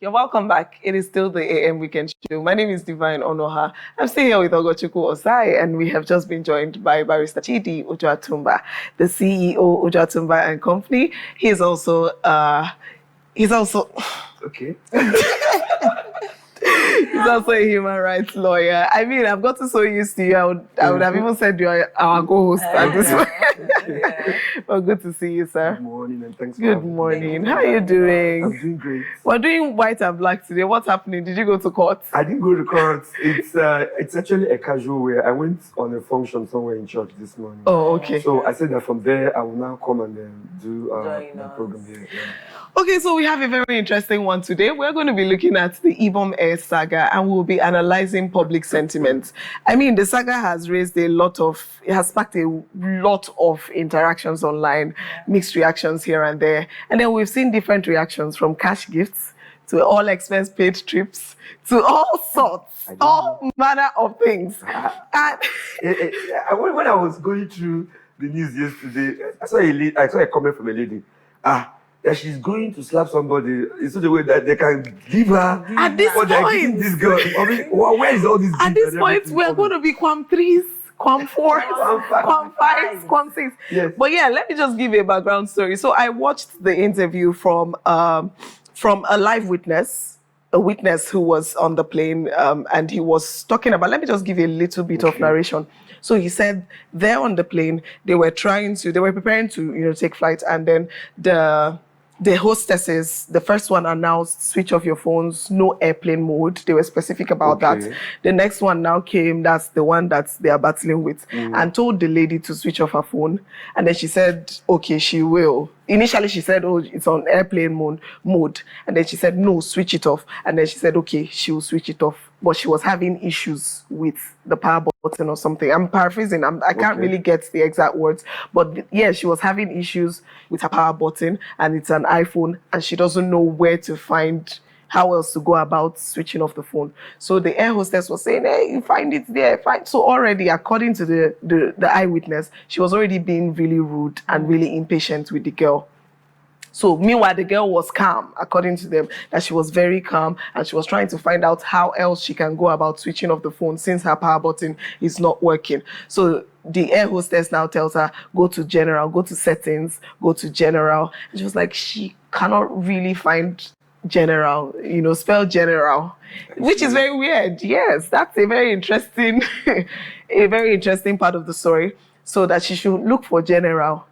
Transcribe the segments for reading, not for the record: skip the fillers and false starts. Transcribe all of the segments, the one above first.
You're welcome back. It is still the AM Weekend Show. My name is Divine Onoha. I'm still here with Ogochukwu Osai, and we have just been joined by Barrister Chidi Ujoatumba, the CEO of Ujoatumba Company. He's also okay. He's also a human rights lawyer. I mean, I've gotten so used to you. I would have even said you're our co-host at this point. Well, good to see you, sir. Good morning, and thanks. Good morning. How are you doing? I'm doing great. We're doing white and black today. What's happening? Did you go to court? I didn't go to court. It's actually a casual way. I went on a function somewhere in church this morning. Oh, okay. So I said that from there I will now come and do my program here. Yeah. Okay, so we have a very interesting one today. We're going to be looking at the Ibom Air saga, and we'll be analyzing public sentiment. I mean, the saga has sparked a lot of interactions online, mixed reactions here and there. And then we've seen different reactions, from cash gifts to all expense paid trips to all sorts, all manner of things. And when I was going through the news yesterday, I saw a comment from a lady. That she's going to slap somebody in such a way that they can give her. At this point, this girl. I mean, where is all this? At this point, we're going to be Quam 3s, Quam 4s, Quam 5s, Quam 6. Yes. But yeah, let me just give you a background story. So I watched the interview from a live witness, a witness who was on the plane, and he was talking about. Let me just give you a little bit of narration. So he said there on the plane, they were preparing to, take flight, and then the hostesses, the first one announced, switch off your phones, no airplane mode. They were specific about that. The next one now came, that's the one that they are battling with, and told the lady to switch off her phone. And then she said, okay, she will. Initially, she said, oh, it's on airplane mode. And then she said, no, switch it off. And then she said, okay, she will switch it off. But she was having issues with the power button or something. I'm paraphrasing. I can't really get the exact words. But yeah, she was having issues with her power button, and it's an iPhone, and she doesn't know where to find how else to go about switching off the phone. So the air hostess was saying, hey, you find it there, fine. So already, according to the eyewitness, she was already being really rude and really impatient with the girl. So meanwhile, the girl was calm, according to them, that she was very calm, and she was trying to find out how else she can go about switching off the phone since her power button is not working. So the air hostess now tells her, go to general, go to settings, go to general. And she was like, she cannot really find general, spell general, which is very weird. Yes, that's a very interesting part of the story. So that she should look for general.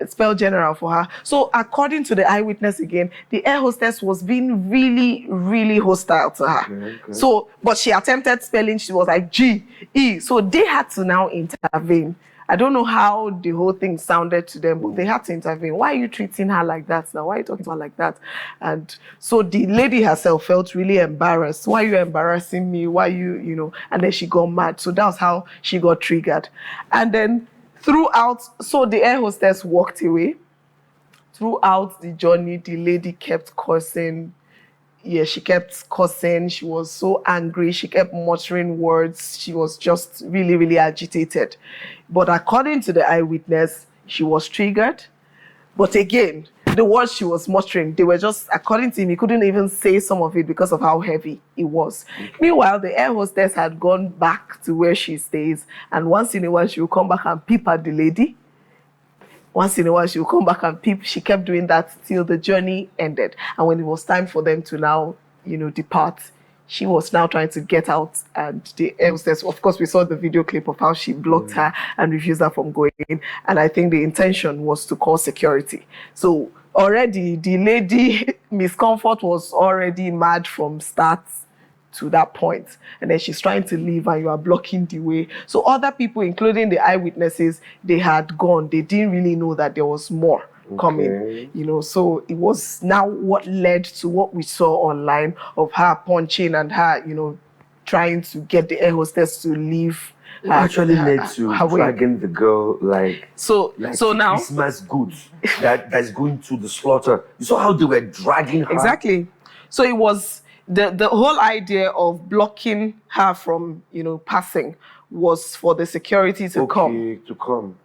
Spell general for her. So according to the eyewitness again, the air hostess was being really, really hostile to her. Okay. So, but she attempted spelling, she was like G-E. So they had to now intervene. I don't know how the whole thing sounded to them, but they had to intervene. Why are you treating her like that now? Why are you talking to her like that? And so the lady herself felt really embarrassed. Why are you embarrassing me? Why you? And then she got mad. So that was how she got triggered. And then so the air hostess walked away. Throughout the journey, the lady kept cursing. Yeah, she kept cursing. She was so angry. She kept muttering words. She was just really, really agitated. But according to the eyewitness, she was triggered. But again, the words she was muttering, they were just, according to him, he couldn't even say some of it because of how heavy it was. Meanwhile, the air hostess had gone back to where she stays, and once in a while, she would come back and peep at the lady. Once in a while, she would come back and peep. She kept doing that till the journey ended. And when it was time for them to now, depart, she was now trying to get out, and the air hostess, of course, we saw the video clip of how she blocked her and refused her from going in. And I think the intention was to call security. So already the lady, Miss Comfort, was already mad from start to that point. And then she's trying to leave, and you are blocking the way. So other people, including the eyewitnesses, they had gone. They didn't really know that there was more coming, so it was now what led to what we saw online of her punching and her, trying to get the air hostess to leave. It actually led to dragging the girl so now Christmas goods that's going to the slaughter. You saw how they were dragging her. Exactly. So it was the whole idea of blocking her from passing was for the security to come.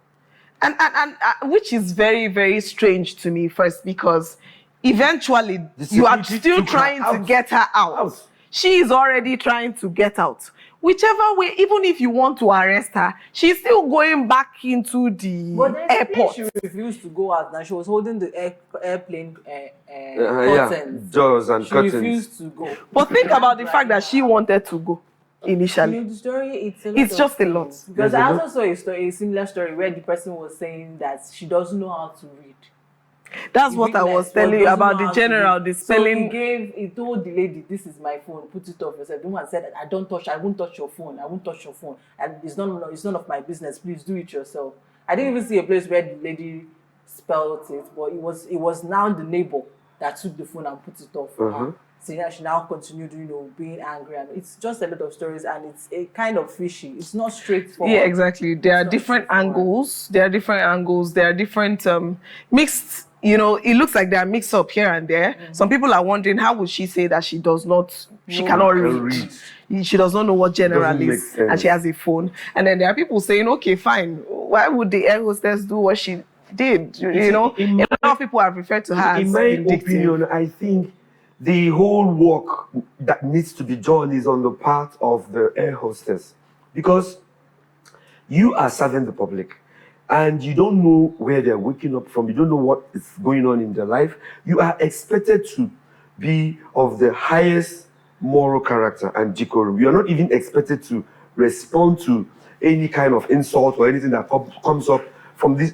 And which is very, very strange to me first, because eventually The you are security still took her trying to out. get her out. She is already trying to get out. Whichever way, even if you want to arrest her, she's still going back into the But there's a airport. place she refused to go out. Now she was holding the airplane Yeah, curtains. doors and She curtains. refused to go. But think about the fact that she wanted to go initially. You know, the story, It's just a lot. Because I also saw a similar story where the person was saying that she doesn't know how to read. That's what I was telling you about the general, the spelling. So he told the lady, "This is my phone. Put it off yourself." The woman said, I won't touch your phone. I won't touch your phone. And it's none of my business. Please do it yourself. I didn't even see a place where the lady spelled it, but it was now the neighbor that took the phone and put it off for her. So she now continued, being angry, and it's just a lot of stories, and it's a kind of fishy. It's not straightforward. Yeah, exactly. There are different angles. There are different mixed. It looks like they are mixed up here and there. Some people are wondering, how would she say that she cannot read? She does not know what general is, and she has a phone. And then there are people saying, okay, fine. Why would the air hostess do what she did? A lot of people have referred to her as vindictive. In my opinion, I think the whole work that needs to be done is on the part of the air hostess, because you are serving the public and you don't know where they're waking up from. You don't know what is going on in their life. You are expected to be of the highest moral character and decorum. You are not even expected to respond to any kind of insult or anything that comes up from this,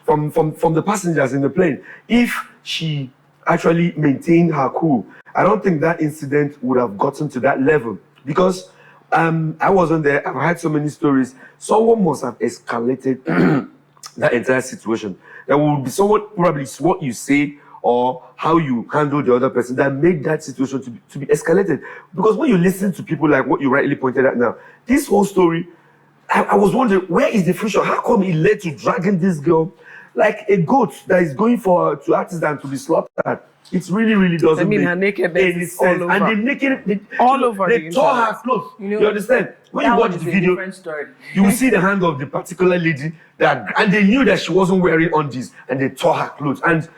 from the passengers in the plane. If she actually maintained her cool, I don't think that incident would have gotten to that level, because I wasn't there. I've had so many stories. Someone must have escalated that entire situation. There will be someone, probably it's what you say or how you handle the other person, that made that situation to be escalated. Because when you listen to people like what you rightly pointed out now, this whole story, I was wondering, where is the future? How come it led to dragging this girl like a goat that is going to artisan to be slaughtered? It really, really doesn't make her nakedness any is all sense. over. And they All over they the tore internet. her clothes. You understand? When you That watch one the is a video, different story. you will see the hand of the particular lady and they knew that she wasn't wearing undies, and they tore her clothes. And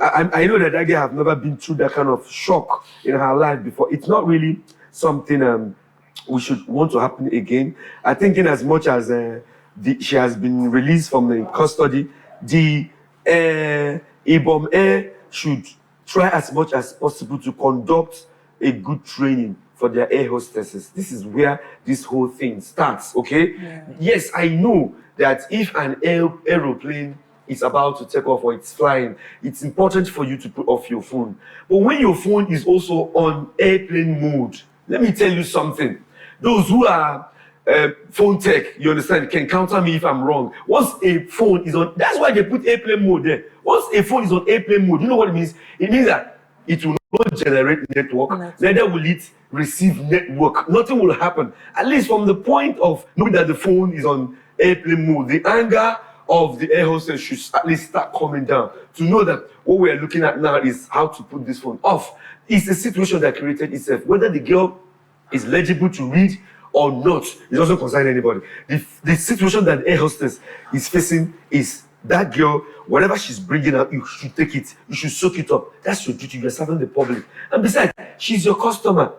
I know that girl have never been through that kind of shock in her life before. It's not really something we should want to happen again. I think in as much as she has been released from the custody, the Ibom Air should try as much as possible to conduct a good training for their air hostesses. This is where this whole thing starts, okay? Yeah. Yes, I know that if an aeroplane is about to take off or it's flying, it's important for you to put off your phone. But when your phone is also on airplane mode, let me tell you something. Those who are phone tech, you understand, can counter me if I'm wrong. Once a phone is on, that's why they put airplane mode there. Once a phone is on airplane mode, you know what it means? It means that it will not generate network, neither will it receive network. Nothing will happen. At least from the point of knowing that the phone is on airplane mode, the anger of the air hostess should at least start coming down to know that what we are looking at now is how to put this phone off. It's a situation that created itself. Whether the girl is legible to read or not, it doesn't concern anybody. The situation that the air hostess is facing is that girl, whatever she's bringing out, you should take it. You should soak it up. That's your duty. You're serving the public. And besides, she's your customer.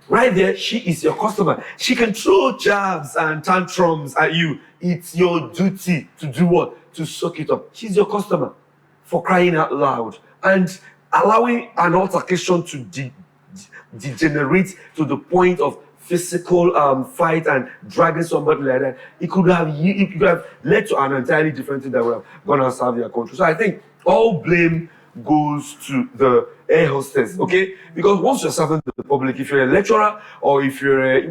Right there, she is your customer. She can throw jabs and tantrums at you. It's your duty to do what? To soak it up. She's your customer, for crying out loud. And allowing an altercation to degenerate to the point of physical fight and dragging somebody like that, it could have led to an entirely different thing that would have gone outside your country. So I think all blame goes to the air hostess, okay? Because once you're serving the public, if you're a lecturer or if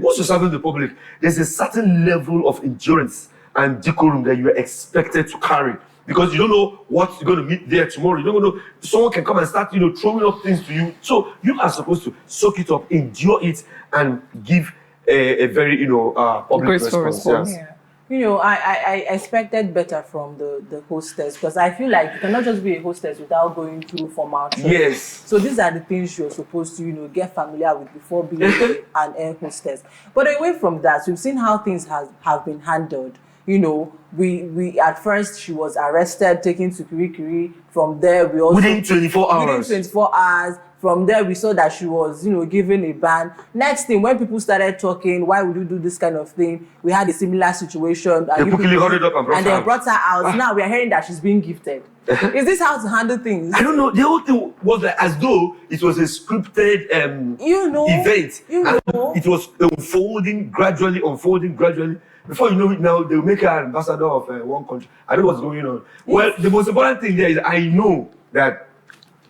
once you're serving the public, there's a certain level of endurance and decorum that you are expected to carry. Because you don't know what you're going to meet there tomorrow. You don't know, someone can come and start, throwing up things to you. So you are supposed to soak it up, endure it, and give a very, public response. Yeah. I expected better from the hostess, because I feel like you cannot just be a hostess without going through formal training. Yes. So these are the things you're supposed to, get familiar with before being an air hostess. But away from that, we've seen how things have been handled. You know, we at first she was arrested, taken to Kirikiri. From there, we also Within 24 hours. Within 24 hours. From there, we saw that she was, you know, given a ban. Next thing, when people started talking, why would you do this kind of thing? We had a similar situation. They quickly hurried up and brought her they out. brought her out. Now we are hearing that she's being gifted. Is this how to handle things? I don't know. The whole thing was like as though it was a scripted event. And it was unfolding gradually. Before you know it now, they'll make her ambassador of one country. I don't know what's going on. Yes. Well, the most important thing there is I know that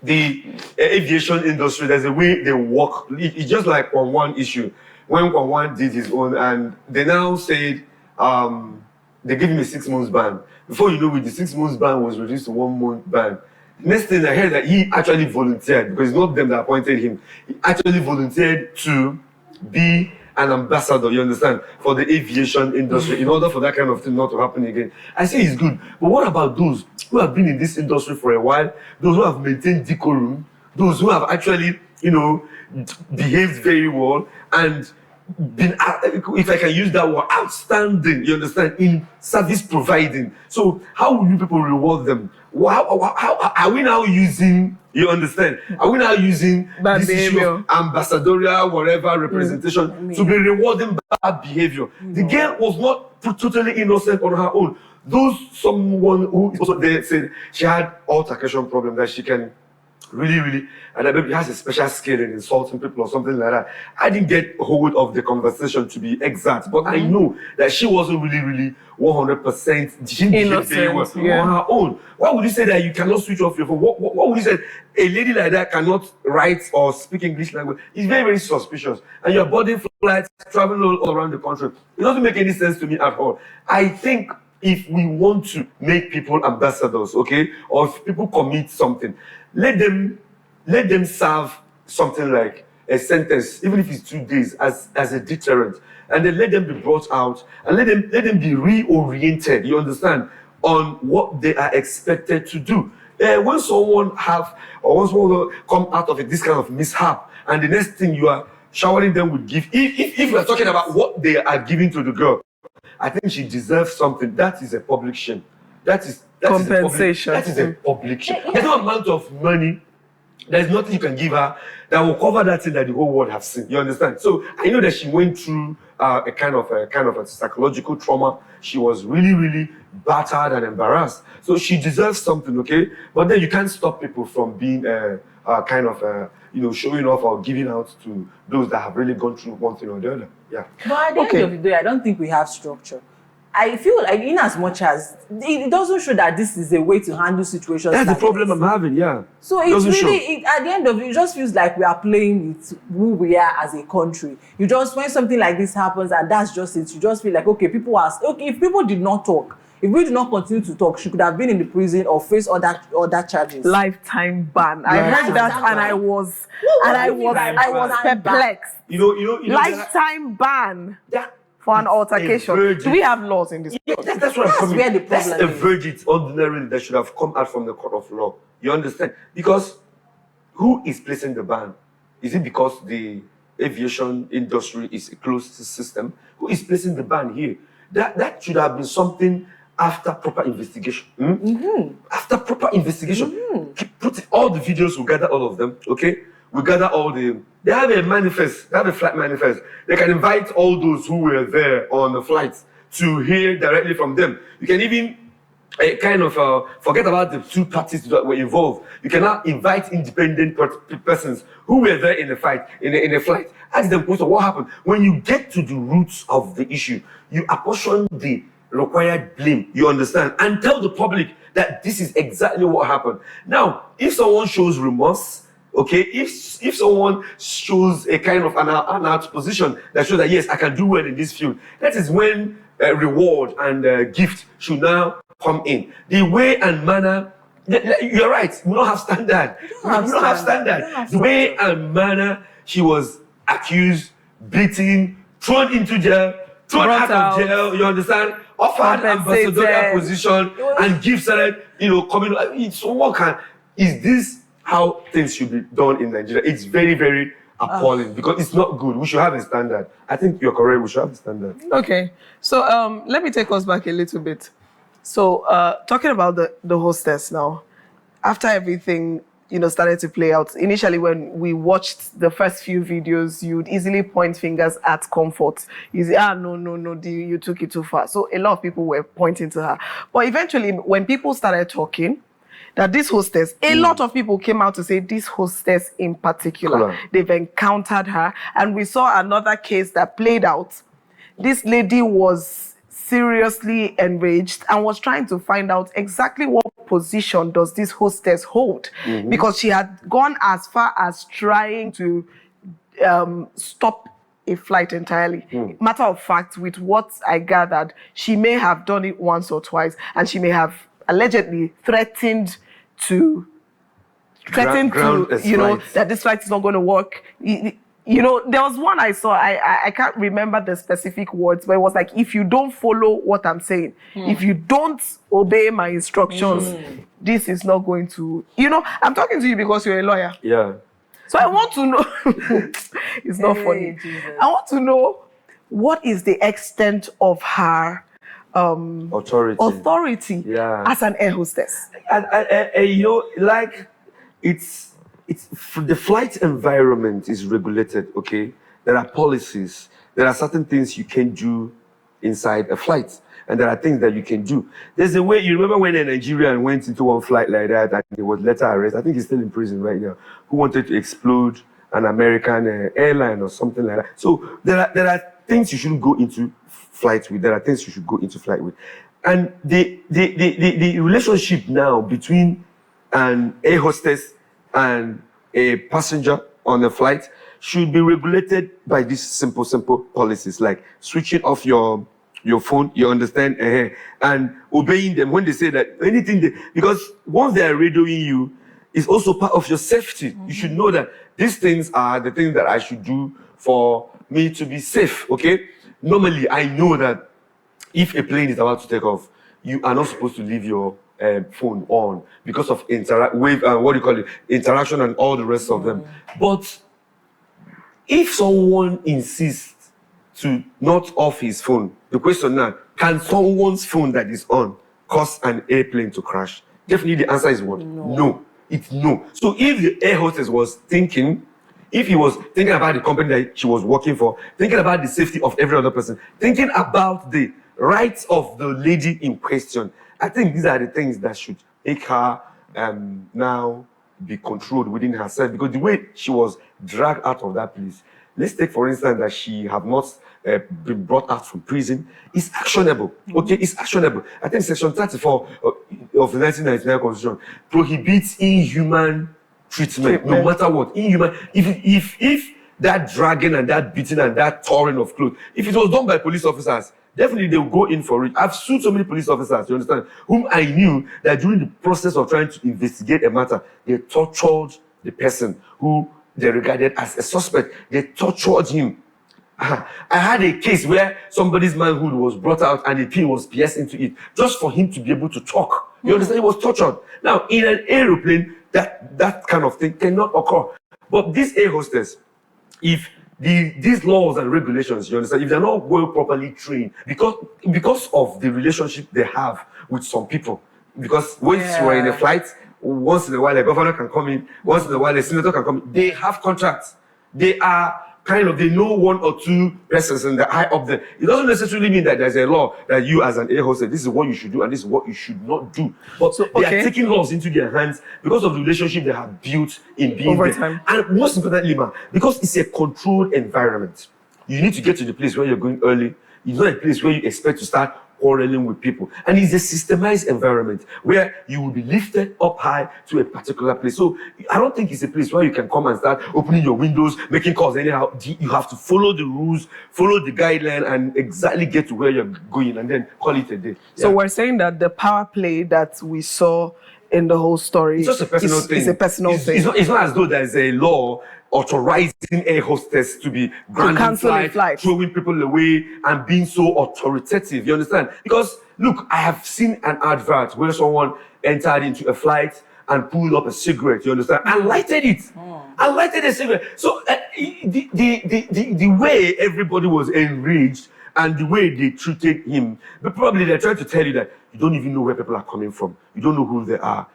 the aviation industry, there's a way they work. It's just like on one issue. When one did his own, and they now said they gave him a 6 months ban. Before you know it, the 6 months ban was reduced to 1 month ban. Next thing I heard that he actually volunteered, because it's not them that appointed him. He actually volunteered to be an ambassador, you understand, for the aviation industry in order for that kind of thing not to happen again. I say it's good, but what about those who have been in this industry for a while, those who have maintained decorum, those who have actually, you know, behaved very well and been, if I can use that word, outstanding, you understand, in service providing. So how will you people reward them? How are we now using, you understand, are we now using bad this behavior, issue of ambassadorial, whatever representation to be rewarding bad behavior? The girl was not totally innocent on her own. Someone who is also there said she had altercation problem that she can really, and I maybe has a special skill in insulting people or something like that. I didn't get hold of the conversation to be exact, but I know that she wasn't really 100%. She didn't very well on her own. Why would you say that you cannot switch off your phone? What would you say a lady like that cannot write or speak English language? It's very suspicious. And you're boarding flights, traveling all around the country. It doesn't make any sense to me at all. I think if we want to make people ambassadors, okay, or if people commit something, let them serve something like a sentence, even if it's 2 days, as a deterrent, and then let them be brought out and let them be reoriented. You understand, on what they are expected to do. When someone come out of this kind of mishap, and the next thing you are showering them with gift, if we are talking about what they are giving to the girl, I think she deserves something. That is a public shame. That is compensation. That is a public shame. There's no amount of money. There's nothing you can give her that will cover that thing that the whole world has seen. You understand? So I know that she went through a kind of a psychological trauma. She was really battered and embarrassed. So she deserves something, okay? But then you can't stop people from being showing off or giving out to those that have really gone through one thing or the other. Yeah. But at the end of the day, I don't think we have structure. I feel like in as much as it doesn't show that this is a way to handle situations. That's like the problem this. I'm having, yeah. So it's really, at the end of it just feels like we are playing with who we are as a country. You just, when something like this happens and that's just it, you just feel like, okay, if people did not talk, if we did not continue to talk, she could have been in the prison or face other charges. Lifetime ban. I heard that and I was perplexed. You know, lifetime ban. For an altercation. Do we have laws in this country? That's what I'm coming. Where the problem That's a verdict ordinarily that should have come out from the court of law. You understand? Because who is placing the ban? Is it because the aviation industry is a closed system? Who is placing the ban here? That should have been something after proper investigation. After proper investigation. Put all the videos, we gather all of them, okay? We gather all they have a manifest, they have a flight manifest. They can invite all those who were there on the flights to hear directly from them. You can even forget about the two parties that were involved. You can now invite independent persons who were there in the flight. Ask them questions, what happened? When you get to the roots of the issue, you apportion the required blame, you understand, and tell the public that this is exactly what happened. Now, if someone shows remorse, okay, if someone shows a kind of an out position that shows that yes, I can do well in this field, that is when reward and gift should now come in. The way and manner, you're right, we don't have standard. We don't have standard. The way and manner she was accused, beaten, thrown into jail, thrown out of jail, you understand? Offered ambassadorial position and gifts started, coming. So what is this how things should be done in Nigeria? It's very appalling because it's not good. We should have a standard. I think you're correct. We should have a standard. Okay. So let me take us back a little bit. So talking about the hostess now, after everything, started to play out, initially when we watched the first few videos, you'd easily point fingers at Comfort. You say, no, you took it too far. So a lot of people were pointing to her. But eventually, when people started talking, that this hostess, a lot of people came out to say this hostess in particular, they've encountered her. And we saw another case that played out. This lady was seriously enraged and was trying to find out exactly what position does this hostess hold, because she had gone as far as trying to stop a flight entirely. Matter of fact, with what I gathered, she may have done it once or twice, and she may have allegedly threatened that this flight is not going to work. There was one I saw, I can't remember the specific words, but it was like, if you don't follow what I'm saying, if you don't obey my instructions, this is not going to, I'm talking to you because you're a lawyer. Yeah. So I want to know, it's not funny. Jesus. I want to know, what is the extent of her authority as an air hostess? And it's the flight environment is regulated. Okay, there are policies. There are certain things you can do inside a flight, and there are things that you can do. There's a way. You remember when a Nigerian went into one flight like that, and he was later arrested. I think he's still in prison right now. Who wanted to explode an American airline or something like that. So there are things you shouldn't go into flight with. There are things you should go into flight with. And the relationship now between an air hostess and a passenger on a flight should be regulated by these simple policies, like switching off your phone, you understand, and obeying them when they say that because once they are radioing you, it's also part of your safety. You should know that these things are the things that I should do for me to be safe, okay? Normally, I know that if a plane is about to take off, you are not supposed to leave your phone on because of interaction and all the rest of them. But if someone insists to not off his phone, the question now, can someone's phone that is on cause an airplane to crash? Definitely the answer is what? No. It's no. So if the air hostess was thinking, if he was thinking about the company that she was working for, thinking about the safety of every other person, thinking about the rights of the lady in question, I think these are the things that should make her now be controlled within herself, because the way she was dragged out of that place, let's take for instance that she have not been brought out from prison, it's actionable. Okay, it's actionable. I think section 34 of the 1999 constitution prohibits inhuman treatment, no matter what. Inhuman. If that dragging and that beating and that tearing of clothes, if it was done by police officers, definitely they will go in for it. I've sued so many police officers, you understand, whom I knew that during the process of trying to investigate a matter, they tortured the person who they regarded as a suspect. They tortured him. I had a case where somebody's manhood was brought out and a pin was pierced into it just for him to be able to talk. You understand? He was tortured. Now, in an aeroplane, that kind of thing cannot occur. But this air hostess, if these laws and regulations, you understand, if they're not well properly trained, because of the relationship they have with some people, because once you are in a flight, once in a while a governor can come in, once in a while a senator can come in, they have contracts. They are they know one or two persons in the high up there. It doesn't necessarily mean that there's a law that you as an air hostess, this is what you should do and this is what you should not do. But they are taking laws into their hands because of the relationship they have built in being over there. time. And most importantly, because it's a controlled environment. You need to get to the place where you're going early. It's not a place where you expect to start quarreling with people. And it's a systemized environment where you will be lifted up high to a particular place. So I don't think it's a place where you can come and start opening your windows, making calls anyhow. You have to follow the rules, follow the guideline, and exactly get to where you're going and then call it a day. So we're saying that the power play that we saw in the whole story it's just a personal thing. It's a personal thing. It's not as though there's a law authorizing air hostess to be canceling flights, throwing people away, and being so authoritative. You understand? Because look, I have seen an advert where someone entered into a flight and pulled up a cigarette, you understand, and lighted it. And lighted a cigarette. So the way everybody was enraged and the way they treated him, but probably they're trying to tell you that you don't even know where people are coming from. You don't know who they are.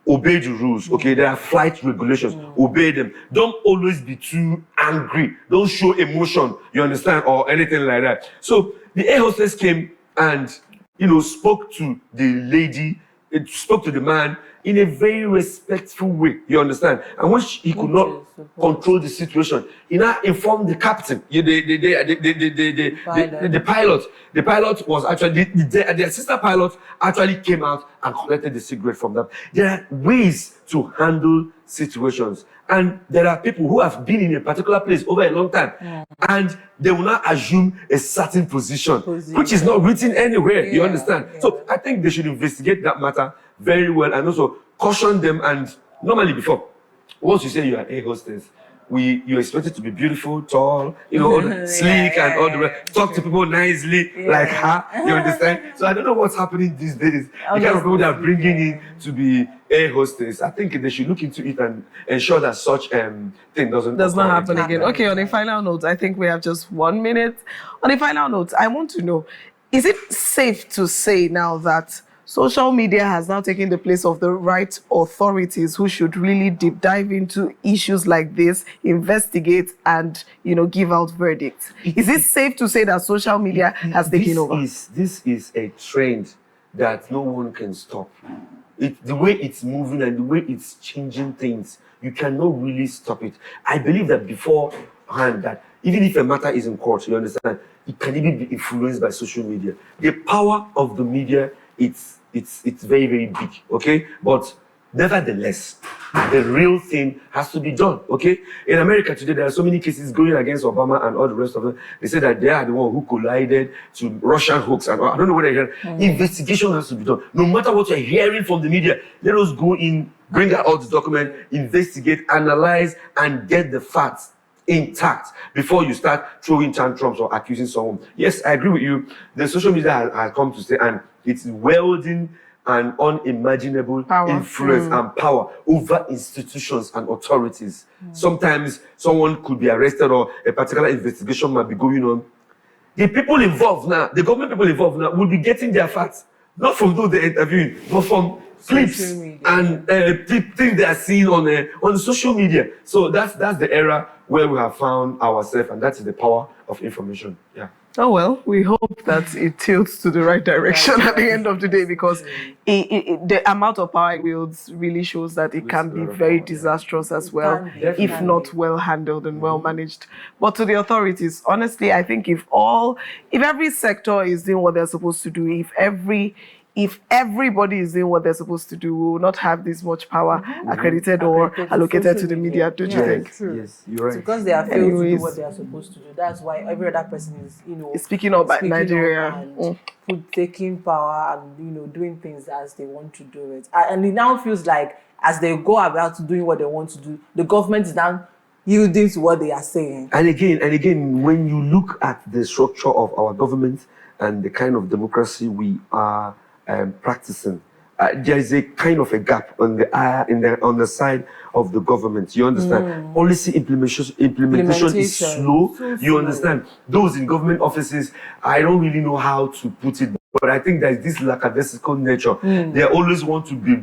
Obey the rules, okay? There are flight regulations. Obey them. Don't always be too angry. Don't show emotion, you understand, or anything like that. So the air hostess came and, spoke to the lady, spoke to the man in a very respectful way, you understand? And when he could not control the situation, he now informed the captain, the pilot. The pilot was actually, the assistant pilot actually came out and collected the cigarette from them. There are ways to handle situations. And there are people who have been in a particular place over a long time, and they will not assume a certain position, which is not written anywhere, you understand? So I think they should investigate that matter very well and also caution them. And normally before, once you say you are a hostess, you expect it to be beautiful, tall, sleek and all the rest. Talk to people nicely, like her, you understand? So I don't know what's happening these days. The kind of people that are bringing in to be air hostess, I think they should look into it and ensure that such thing does not happen again. Okay, on a final note, I think we have just 1 minute. On a final note, I want to know, is it safe to say now that social media has now taken the place of the right authorities who should really deep dive into issues like this, investigate and, give out verdicts? Is it safe to say that social media has taken over? This is a trend that no one can stop. The way it's moving and the way it's changing things, you cannot really stop it. I believe that beforehand, that even if a matter is in court, you understand, it can even be influenced by social media. The power of the media, it's very, very big, okay? But nevertheless, the real thing has to be done, okay? In America today, there are so many cases going against Obama and all the rest of them. They say that they are the one who collided to Russian hoax and I don't know what they hear. Investigation has to be done. No matter what you're hearing from the media, let us go in, bring out all the document, investigate, analyze, and get the facts intact before you start throwing tantrums or accusing someone. Yes, I agree with you. The social media has come to stay, and it's wielding an unimaginable influence and power over institutions and authorities. Sometimes someone could be arrested or a particular investigation might be going on. The people involved now, the government people involved now, will be getting their facts, not from those they're interviewing, but from clips and things they are seeing on social media. So that's the era where we have found ourselves, and that is the power of information. Yeah. Oh, well, we hope that it tilts to the right direction at the end of the day, because the amount of power it wields really shows that it can be very disastrous as well, if not well handled and well managed. But to the authorities, honestly, I think if every sector is doing what they're supposed to do, if everybody is doing what they're supposed to do, we will not have this much power accredited or allocated to the media, don't you think? Yes, you're right. It's because they are failed to do what they are supposed to do. That's why every other person is, speaking up about Nigeria. And taking power and, doing things as they want to do it. And it now feels like as they go about doing what they want to do, the government is now yielding to what they are saying. And again, when you look at the structure of our government and the kind of democracy we are practicing, there is a kind of a gap on the side of the government. You understand? Policy implementation is slow. You understand? Those in government offices, I don't really know how to put it, but I think there's this lackadaisical nature. They always want to be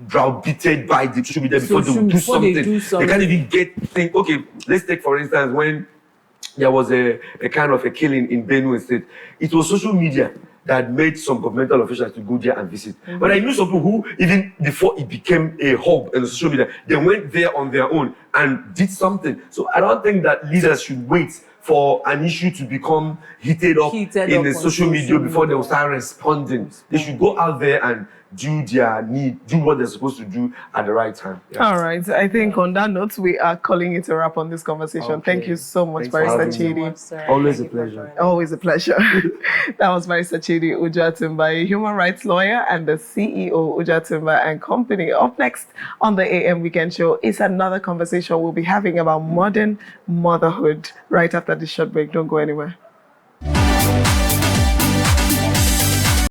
browbeaten by the social media before they will do something. They can't even think. Okay, let's take for instance when there was a kind of a killing in Benue State. It was social media that made some governmental officials to go there and visit. But I knew some people who, even before it became a hub in the social media, they went there on their own and did something. So I don't think that leaders should wait for an issue to become heated up in the social media before they will start responding. They should go out there and do what they're supposed to do at the right time. Yeah. All right. I think on that note, we are calling it a wrap on this conversation. Okay. Thank you so much, Barrister Chidi. Always a pleasure. Always a pleasure. That was Barrister Chidi Ujoatumba, a human rights lawyer and the CEO of Ujoatumba Company. Up next on the AM Weekend Show is another conversation we'll be having about modern motherhood right after this short break. Don't go anywhere.